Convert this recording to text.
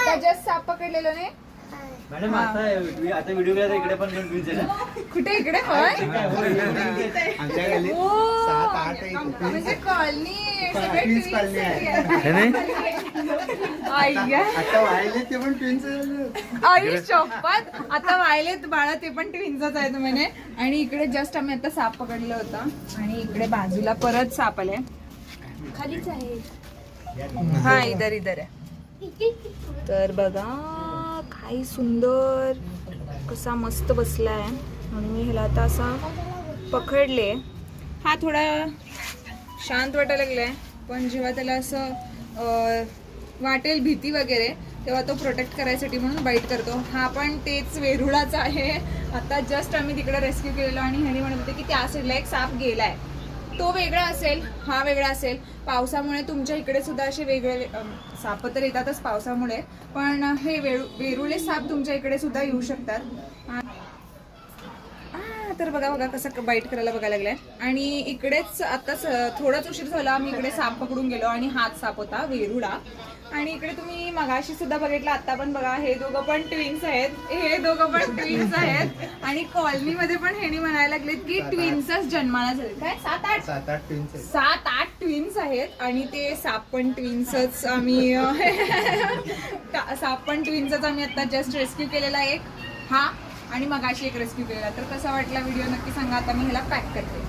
आता जस्ट साप पकडलेलो ने मॅडम आता व्हिडिओ केला इकडे पण कुठे इकडे पण आमच्या गल्लीत 7-8 आहे. म्हणजे कॉलनी सगळे ट्विन्स twins कॉलनी आहे. आहे. आय्या. आता वाहिले ते पण ट्विन्स आई शपथ आता वाहिलेत बाळा ते पण ट्विन्सच आहेत म्हणे. आणि इकडे जस्ट आम्ही आता साप पकडलं होता आणि इकडे बाजूला परत साप आले खालीच आहे. हा इधर इधर आहे. तर बघा काय सुंदर कसा मस्त बसलाय आणि मी ह्याला आता असा पकडले. हा थोडा शांत वाटायला लागलाय पण जेव्हा त्याला असं वाटेल भीती वगैरे तेव्हा तो प्रोटेक्ट करायसाठी म्हणून बाईट करतो. हा पण तेच वेरुळाचा आहे. आता जस्ट आम्ही तिकडे रेस्क्यू केलेलो आणि ह्यानी म्हणत होते की त्या साईडला एक साप गेलाय. तो वेगळा असेल हा वेगळा असेल. पावसामुळे तुमच्या इकडे सुद्धा असे वेगळे साप तर येतातच पावसामुळे पण हे वेरुळे साप तुमच्या इकडे सुद्धा येऊ शकतात. तर बघा बघा कसं बाईट करायला बघायला लागलाय. आणि इकडेच आता थोडाच उशीर झाला आम्ही इकडे साप पकडून गेलो आणि हाच साप होता वेरुळा. आणि इकडे तुम्ही मगाशी सुद्धा बघितलं आता पण बघा हे दोघं पण ट्विन्स आहेत. हे दोघं पण ट्विन्स आहेत. आणि कॉलनीमध्ये पण हे म्हणायला लागलेत की ट्विन्सच जन्माला झाले. काय 7-8 ट्विन्स आहेत आणि ते साप पण ट्विन्सच आम्ही साप पण ट्विन्सच आम्ही आता जस्ट रेस्क्यू केलेला एक हा आणि मगाशी एक रेस्क्यू केलेला. तर कसा वाटला व्हिडिओ नक्की सांगा. आता मी ह्याला पॅक करते.